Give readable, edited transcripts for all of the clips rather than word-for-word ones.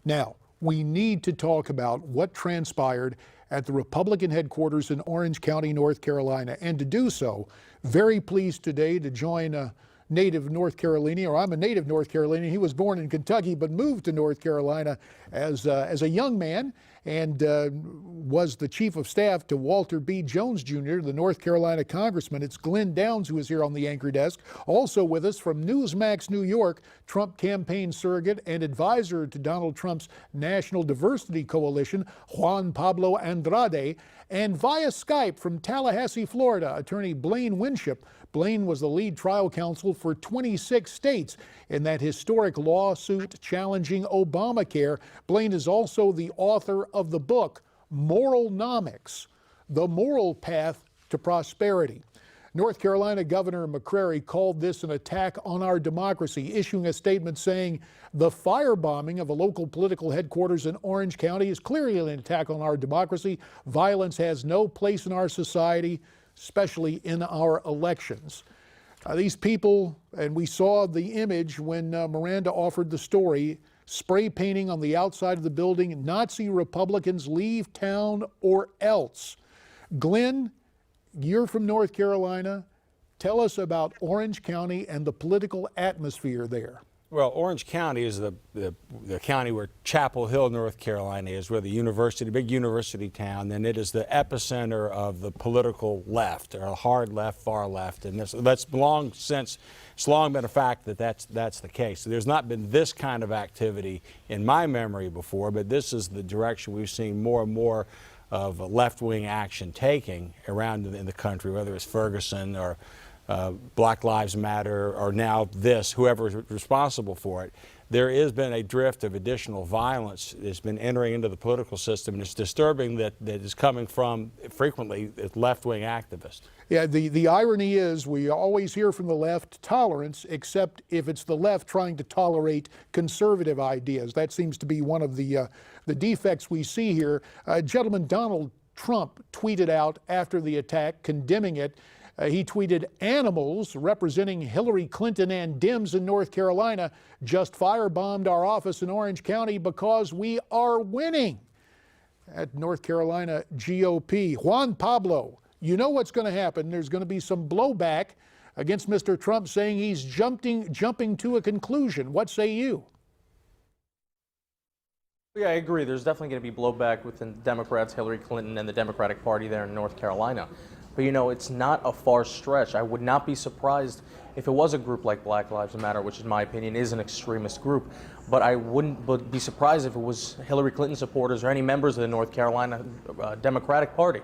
Now, we need to talk about what transpired at the Republican headquarters in Orange County, North Carolina. And to do so, very pleased today to join a native North Carolinian, or I'm a native North Carolinian. He was born in Kentucky but moved to North Carolina as a young man, and was the chief of staff to Walter B. Jones Jr., the North Carolina congressman. It's Glen who is here on the anchor desk. Also with us from Newsmax New York, Trump campaign surrogate and advisor to Donald Trump's National Diversity Coalition, Juan Pablo Andrade. And via Skype from Tallahassee, Florida, attorney Blaine Winship. Blaine was the lead trial counsel for 26 states in that historic lawsuit challenging Obamacare. Blaine is also the author of the book, Moralnomics, The Moral Path to Prosperity. North Carolina Governor McCrary called this an attack on our democracy, issuing a statement saying the firebombing of a local political headquarters in Orange County is clearly an attack on our democracy. Violence has no place in our society, especially in our elections. These people, and we saw the image when Miranda offered the story, spray painting on the outside of the building, Nazi Republicans leave town or else. Glen, you're from North Carolina. Tell us about Orange County and the political atmosphere there. Well, Orange County is the county where Chapel Hill, North Carolina is, where the university, big university town, and it is the epicenter of the political left, or hard left, far left, and that's long since, it's long been a fact that that's the case. So there's not been this kind of activity in my memory before, but this is the direction we've seen more and more of left-wing action taking around in the country, whether it's Ferguson or Black Lives Matter, or now this, whoever is responsible for it. There has been a drift of additional violence that's been entering into the political system, and it's disturbing that is coming from, frequently, left-wing activists. Yeah, the irony is we always hear from the left tolerance, except if it's the left trying to tolerate conservative ideas. That seems to be one of the defects we see here. Gentleman Donald Trump tweeted out after the attack, condemning it. He tweeted, "Animals representing Hillary Clinton and Dems in North Carolina just firebombed our office in Orange County because we are winning." At North Carolina GOP, Juan Pablo, you know what's going to happen. There's going to be some blowback against Mr. Trump saying he's jumping to a conclusion. What say you? Yeah, I agree. There's definitely going to be blowback within Democrats, Hillary Clinton, and the Democratic Party there in North Carolina. But, you know, it's not a far stretch. I would not be surprised if it was a group like Black Lives Matter, which in my opinion is an extremist group. But I wouldn't be surprised if it was Hillary Clinton supporters or any members of the North Carolina Democratic Party.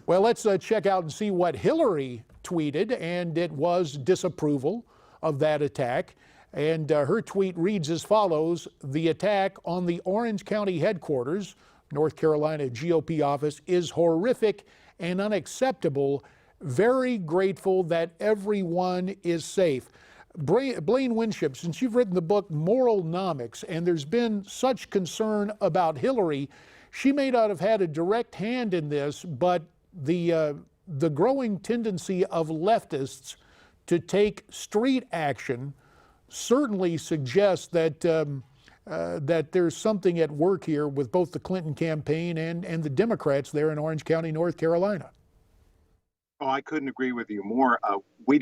Well, let's check out and see what Hillary tweeted, and it was disapproval of that attack. And her tweet reads as follows: "The attack on the Orange County headquarters, North Carolina GOP office, is horrific and unacceptable. Very grateful that everyone is safe." Blaine Winship, since you've written the book Moralnomics, and there's been such concern about Hillary, she may not have had a direct hand in this, but the growing tendency of leftists to take street action certainly suggests that that there's something at work here with both the Clinton campaign and the Democrats there in Orange County, North Carolina. Oh, I couldn't agree with you more. We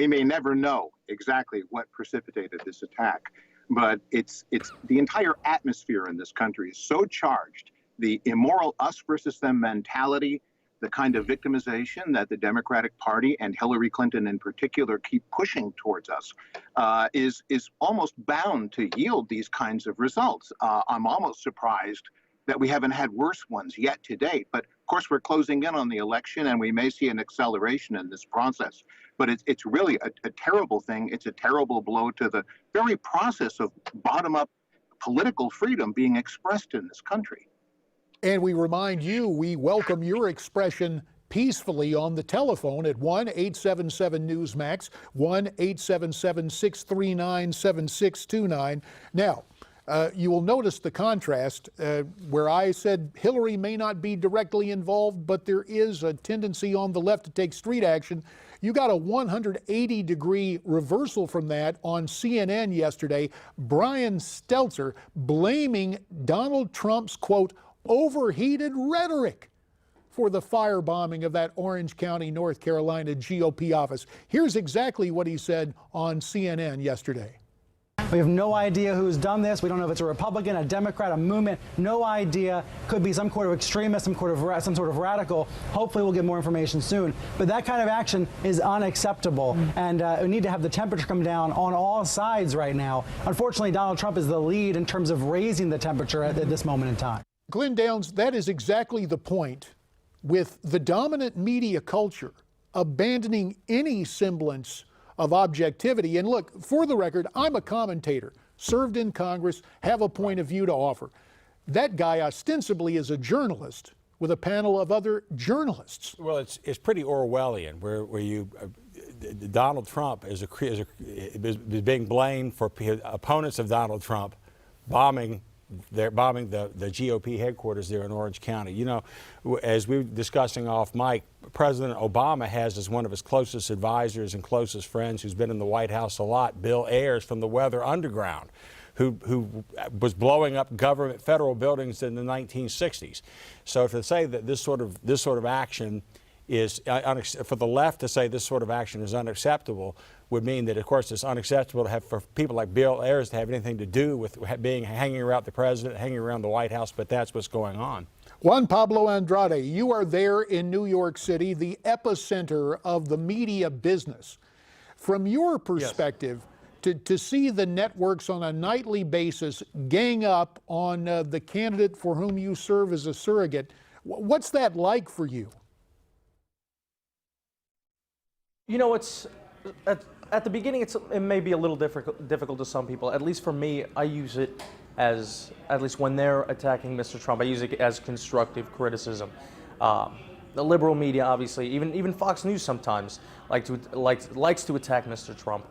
may never know exactly what precipitated this attack, but it's the entire atmosphere in this country is so charged. The immoral us versus them mentality, the kind of victimization that the Democratic Party and Hillary Clinton in particular keep pushing towards us is almost bound to yield these kinds of results. I'm almost surprised that we haven't had worse ones yet to date. But of course, we're closing in on the election, and we may see an acceleration in this process. But it's really a terrible thing. It's a terrible blow to the very process of bottom-up political freedom being expressed in this country. And we remind you, we welcome your expression peacefully on the telephone at 1-877-NEWSMAX, 1-877-639-7629. Now, you will notice the contrast where I said Hillary may not be directly involved, but there is a tendency on the left to take street action. You got a 180-degree reversal from that on CNN yesterday. Brian Stelter blaming Donald Trump's, quote, overheated rhetoric for the firebombing of that Orange County, North Carolina GOP office. Here's exactly what he said on CNN yesterday. We have no idea who's done this. We don't know if it's a Republican, a Democrat, a movement. No idea. Could be some sort of extremist, some sort of radical. Hopefully we'll get more information soon. But that kind of action is unacceptable. And we need to have the temperature come down on all sides right now. Unfortunately, Donald Trump is the lead in terms of raising the temperature at this moment in time. Glen Downs, that is exactly the point. With the dominant media culture abandoning any semblance of objectivity. And look, for the record, I'm a commentator, served in Congress, have a point of view to offer. That guy ostensibly is a journalist with a panel of other journalists. Well, it's pretty Orwellian, where you Donald Trump is being blamed for opponents of Donald Trump bombing the GOP headquarters there in Orange County. You know, as we were discussing off mic, President Obama has as one of his closest advisors and closest friends, who's been in the White House a lot, Bill Ayers from the Weather Underground, who was blowing up government federal buildings in the 1960s. So to say that this sort of action is for the left to say this sort of action is unacceptable would mean that, of course, it's unacceptable to have for people like Bill Ayers to have anything to do with hanging around the president, hanging around the White House, but that's what's going on. Juan Pablo Andrade, you are there in New York City, the epicenter of the media business. From your perspective, yes, to see the networks on a nightly basis gang up on the candidate for whom you serve as a surrogate, what's that like for you? You know, it's at the beginning, it may be a little difficult to some people. At least for me, I use it as, at least when they're attacking Mr. Trump, I use it as constructive criticism. The liberal media, obviously, even Fox News sometimes likes to attack Mr. Trump.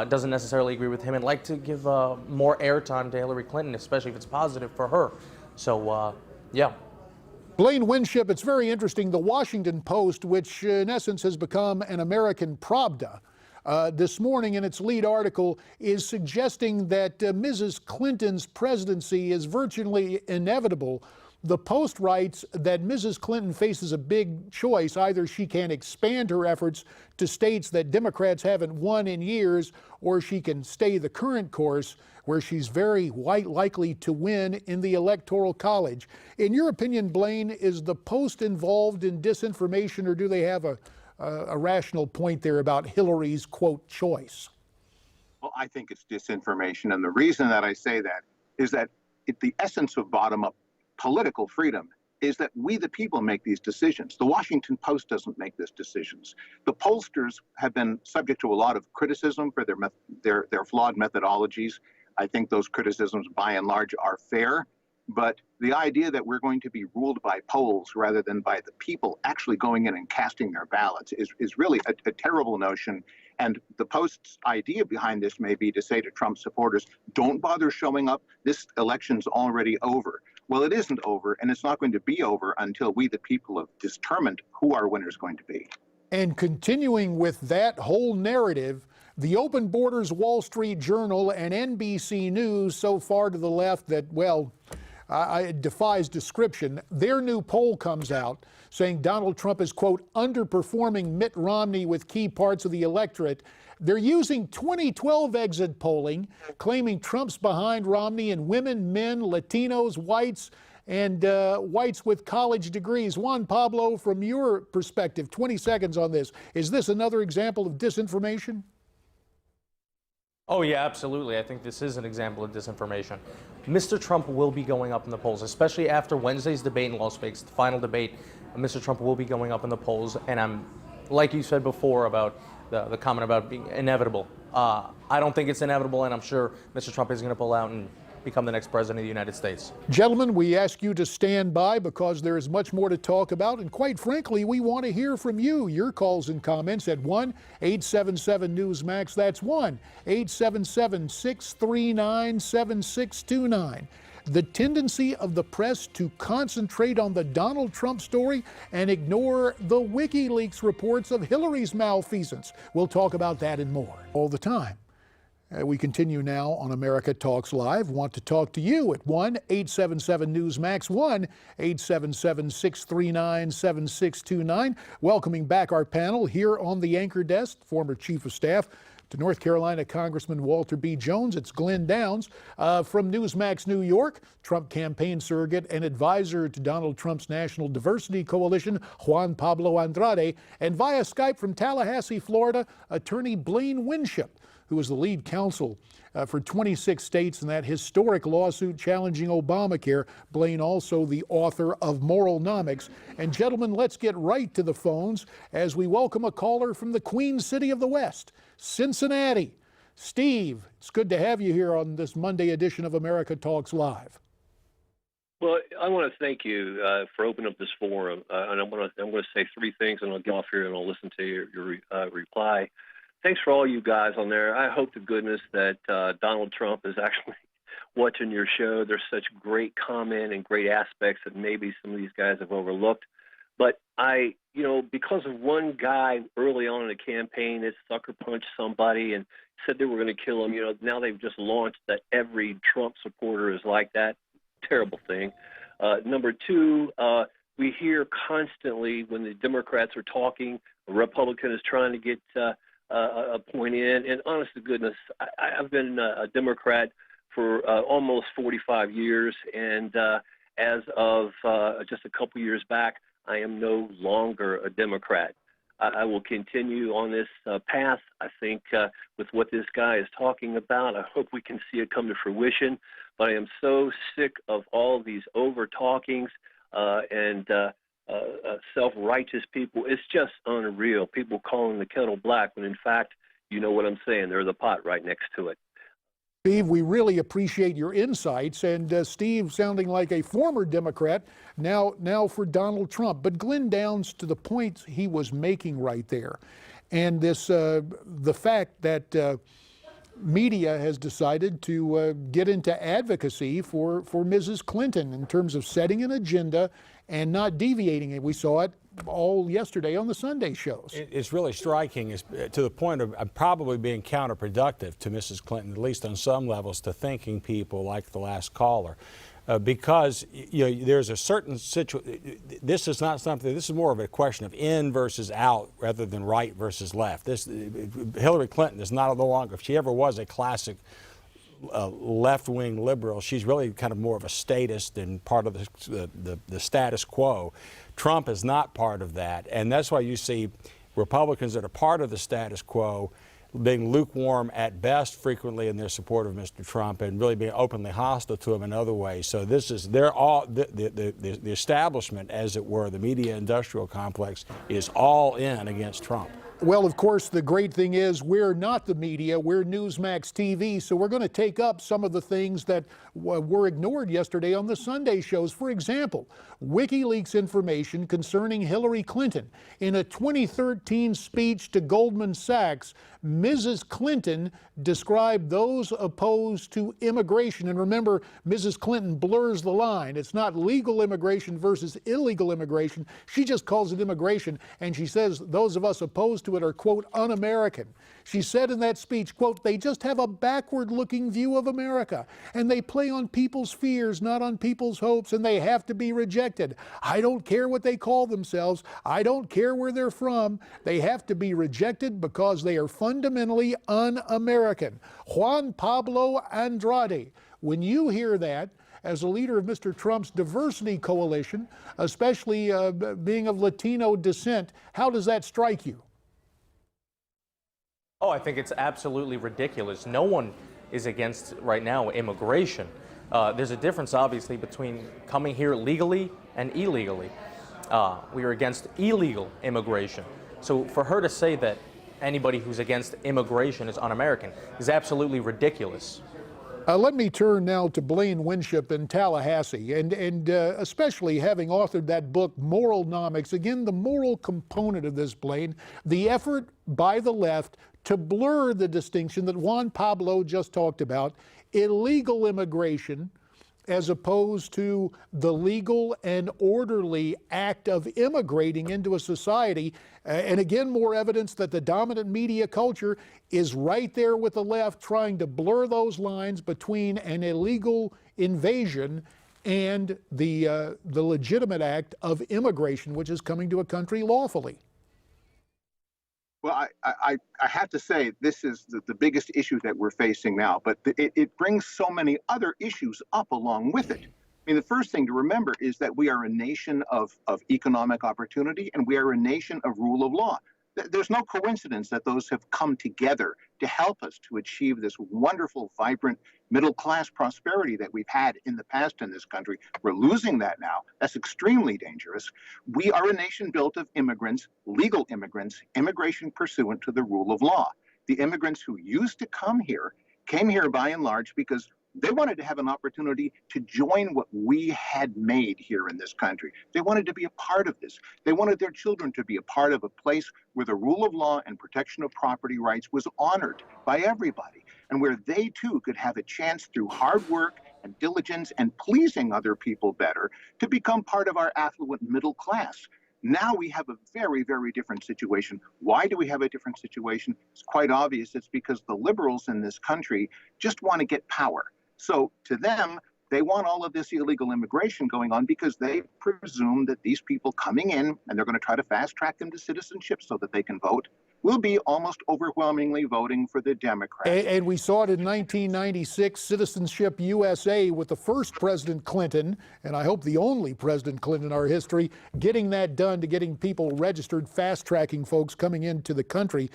Doesn't necessarily agree with him and like to give more airtime to Hillary Clinton, especially if it's positive for her. So, yeah. Blaine, Winship, it's very interesting. The Washington Post, which in essence has become an American Pravda, this morning in its lead article is suggesting that Mrs. Clinton's presidency is virtually inevitable. The Post writes that Mrs. Clinton faces a big choice. Either she can expand her efforts to states that Democrats haven't won in years, or she can stay the current course where she's very likely to win in the Electoral College. In your opinion, Blaine, is the Post involved in disinformation, or do they have a rational point there about Hillary's, quote, choice? Well, I think it's disinformation. And the reason that I say that is that the essence of bottom-up political freedom is that we, the people, make these decisions. The Washington Post doesn't make these decisions. The pollsters have been subject to a lot of criticism for their flawed methodologies. I think those criticisms, by and large, are fair. But the idea that we're going to be ruled by polls rather than by the people actually going in and casting their ballots is really a terrible notion. And the Post's idea behind this may be to say to Trump supporters, don't bother showing up. This election's already over. Well, it isn't over, and it's not going to be over until we, the people, have determined who our winner is going to be. And continuing with that whole narrative, the Open Borders Wall Street Journal and NBC News, so far to the left that, well, it defies description. Their new poll comes out saying Donald Trump is, quote, underperforming Mitt Romney with key parts of the electorate. They're using 2012 exit polling, claiming Trump's behind Romney in women, men, Latinos, whites, and whites with college degrees. Juan Pablo, from your perspective, 20 seconds on this. Is this another example of disinformation? Oh, yeah, absolutely. I think this is an example of disinformation. Mr. Trump will be going up in the polls, especially after Wednesday's debate in Las Vegas, the final debate. Mr. Trump will be going up in the polls, and I'm, like you said before about the comment about being inevitable. I don't think it's inevitable, and I'm sure Mr. Trump is going to pull out and become the next president of the United States. Gentlemen, we ask you to stand by because there is much more to talk about, and quite frankly, we want to hear from you. Your calls and comments at 1-877-NEWSMAX. That's 1-877-639-7629. the tendency of the press to concentrate on the Donald Trump story and ignore the WikiLeaks reports of Hillary's malfeasance. We'll talk about that and more all the time. We continue now on America Talks Live. Want to talk to you at 1-877-NEWSMAX, 1-877-639-7629. Welcoming back our panel here on the anchor desk, former Chief of Staff to North Carolina Congressman Walter B. Jones. It's Glen Downs from Newsmax New York, Trump campaign surrogate and advisor to Donald Trump's National Diversity Coalition, Juan Pablo Andrade, and via Skype from Tallahassee, Florida, attorney Blaine Winship, who is the lead counsel for 26 states in that historic lawsuit challenging Obamacare. Blaine also the author of Moralnomics. And gentlemen, let's get right to the phones as we welcome a caller from the Queen City of the West, Cincinnati. Steve, it's good to have you here on this Monday edition of America Talks Live. Well, I want to thank you for opening up this forum, and I'm going to say three things, and I'll get off here and I'll listen to your reply. Thanks for all you guys on there. I hope to goodness that Donald Trump is actually watching your show. There's such great comment and great aspects that maybe some of these guys have overlooked. But because of one guy early on in the campaign that sucker punched somebody and said they were going to kill him, now they've just launched that every Trump supporter is like that. Terrible thing. Number two, we hear constantly when the Democrats are talking, a Republican is trying to get a point in. And honest to goodness, I've been a Democrat for almost 45 years. And as of just a couple years back, I am no longer a Democrat. I will continue on this path. I think with what this guy is talking about, I hope we can see it come to fruition. But I am so sick of all these over-talkings and self-righteous people. It's just unreal. People calling the kettle black when, in fact, you know what I'm saying. There's a pot right next to it. Steve, we really appreciate your insights. And Steve, sounding like a former Democrat, now for Donald Trump. But Glen Downs, to the point he was making right there, and this the fact that media has decided to get into advocacy for Mrs. Clinton in terms of setting an agenda and not deviating it. We saw it all yesterday on the Sunday shows. It's really striking, to the point of probably being counterproductive to Mrs. Clinton, at least on some levels, to thinking people like the last caller. Because there's a certain situation. This is not something. This is more of a question of in versus out rather than right versus left. Hillary Clinton is no longer, if she ever was a classic left-wing liberal, she's really kind of more of a statist and part of the status quo. Trump is not part of that, and that's why you see Republicans that are part of the status quo being lukewarm at best frequently in their support of Mr. Trump and really being openly hostile to him in other ways. So they're all the establishment, as it were, the media industrial complex is all in against Trump. Well, of course, the great thing is we're not the media, we're Newsmax TV, so we're going to take up some of the things that were ignored yesterday on the Sunday shows. For example, WikiLeaks information concerning Hillary Clinton. In a 2013 speech to Goldman Sachs, Mrs. Clinton described those opposed to immigration. And remember, Mrs. Clinton blurs the line. It's not legal immigration versus illegal immigration. She just calls it immigration, and she says those of us opposed to it are, quote, un-American. She said in that speech, quote, they just have a backward-looking view of America, and they play on people's fears, not on people's hopes, and they have to be rejected. I don't care what they call themselves. I don't care where they're from. They have to be rejected because they are fundamentally un-American. Juan Pablo Andrade, when you hear that, as a leader of Mr. Trump's diversity coalition, especially being of Latino descent, how does that strike you? Oh, I think it's absolutely ridiculous. No one is against, right now, immigration. There's a difference, obviously, between coming here legally and illegally. We are against illegal immigration. So for her to say that anybody who's against immigration is un-American is absolutely ridiculous. Let me turn now to Blaine Winship in Tallahassee, and especially having authored that book, Moralnomics. Again, the moral component of this, Blaine, the effort by the left to blur the distinction that Juan Pablo just talked about, illegal immigration as opposed to the legal and orderly act of immigrating into a society. And again, more evidence that the dominant media culture is right there with the left, trying to blur those lines between an illegal invasion and the legitimate act of immigration, which is coming to a country lawfully. Well, I have to say, this is the biggest issue that we're facing now, but it brings so many other issues up along with it. I mean, the first thing to remember is that we are a nation of economic opportunity, and we are a nation of rule of law. There's no coincidence that those have come together to help us to achieve this wonderful, vibrant, middle-class prosperity that we've had in the past in this country. We're losing that now. That's extremely dangerous. We are a nation built of immigrants, legal immigrants, immigration pursuant to the rule of law. The immigrants who used to come here came here by and large because they wanted to have an opportunity to join what we had made here in this country. They wanted to be a part of this. They wanted their children to be a part of a place where the rule of law and protection of property rights was honored by everybody, and where they too could have a chance through hard work and diligence and pleasing other people better to become part of our affluent middle class. Now we have a very, very different situation. Why do we have a different situation? It's quite obvious. It's because the liberals in this country just want to get power. So to them, they want all of this illegal immigration going on because they presume that these people coming in, and they're going to try to fast track them to citizenship so that they can vote, will be almost overwhelmingly voting for the Democrats. And we saw it in 1996, Citizenship USA, with the first President Clinton, and I hope the only President Clinton in our history, getting that done, to getting people registered, fast-tracking folks coming into the country,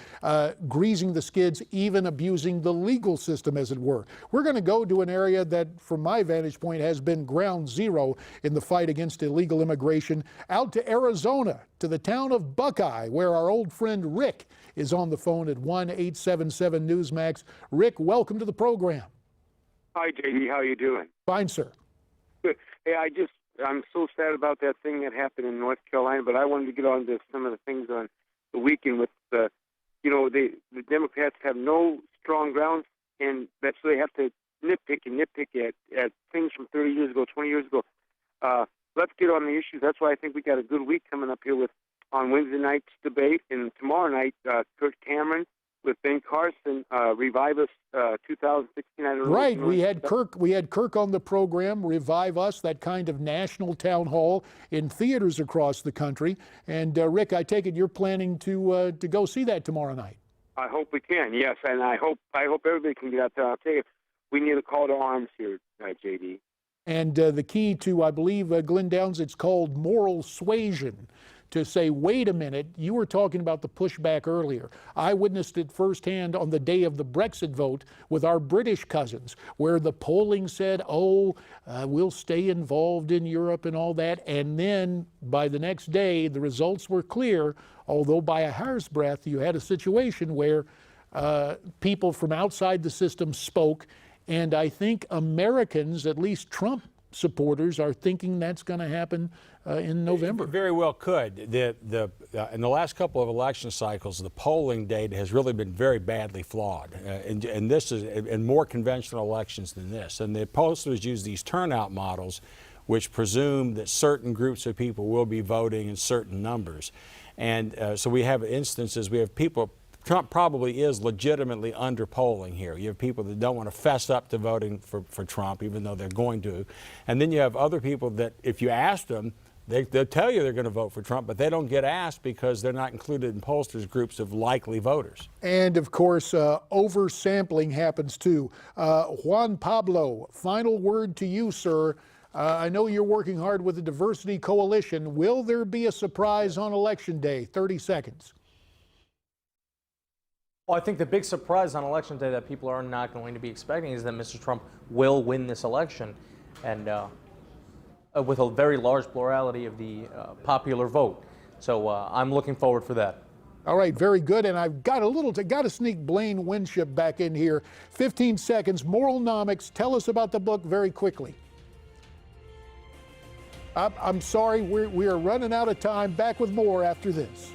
greasing the skids, even abusing the legal system, as it were. We're going to go to an area that, from my vantage point, has been ground zero in the fight against illegal immigration, out to Arizona, to the town of Buckeye, where our old friend Rick is on the phone at 1-877-Newsmax. Rick, welcome to the program. Hi, JD. How you doing? Fine, sir. Good. Hey, I'm so sad about that thing that happened in North Carolina, but I wanted to get on to some of the things on the weekend with the Democrats have no strong grounds, and that's why they have to nitpick at things from 30 years ago, 20 years ago. Let's get on the issues. That's why I think we got a good week coming up here on Wednesday night's debate, and tomorrow night, Kirk Cameron with Ben Carson, Revive Us 2016. Right, we had Kirk on the program, Revive Us, that kind of national town hall in theaters across the country. And Rick, I take it you're planning to go see that tomorrow night. I hope we can, yes, and I hope everybody can get out there. I'll tell you, we need a call to arms here, JD. And the key to, I believe, Glen Downs, it's called moral suasion, to say, wait a minute, you were talking about the pushback earlier. I witnessed it firsthand on the day of the Brexit vote with our British cousins, where the polling said, we'll stay involved in Europe and all that. And then by the next day, the results were clear, although by a hair's breadth, you had a situation where people from outside the system spoke. And I think Americans, at least Trump supporters, are thinking that's going to happen in November. It very well could. In the last couple of election cycles, the polling data has really been very badly flawed, and this is in more conventional elections than this. And the pollsters use these turnout models, which presume that certain groups of people will be voting in certain numbers. And so we have instances, we have people. Trump probably is legitimately underpolling here. You have people that don't want to fess up to voting for Trump, even though they're going to. And then you have other people that, if you ask them, they'll tell you they're going to vote for Trump, but they don't get asked because they're not included in pollsters' groups of likely voters. And, of course, oversampling happens, too. Juan Pablo, final word to you, sir. I know you're working hard with the Diversity Coalition. Will there be a surprise on Election Day? 30 seconds. Well, I think the big surprise on Election Day that people are not going to be expecting is that Mr. Trump will win this election, and with a very large plurality of the popular vote. So I'm looking forward for that. All right, very good. And I've got to sneak Blaine Winship back in here. 15 seconds. Moralnomics. Tell us about the book very quickly. I'm sorry, we are running out of time. Back with more after this.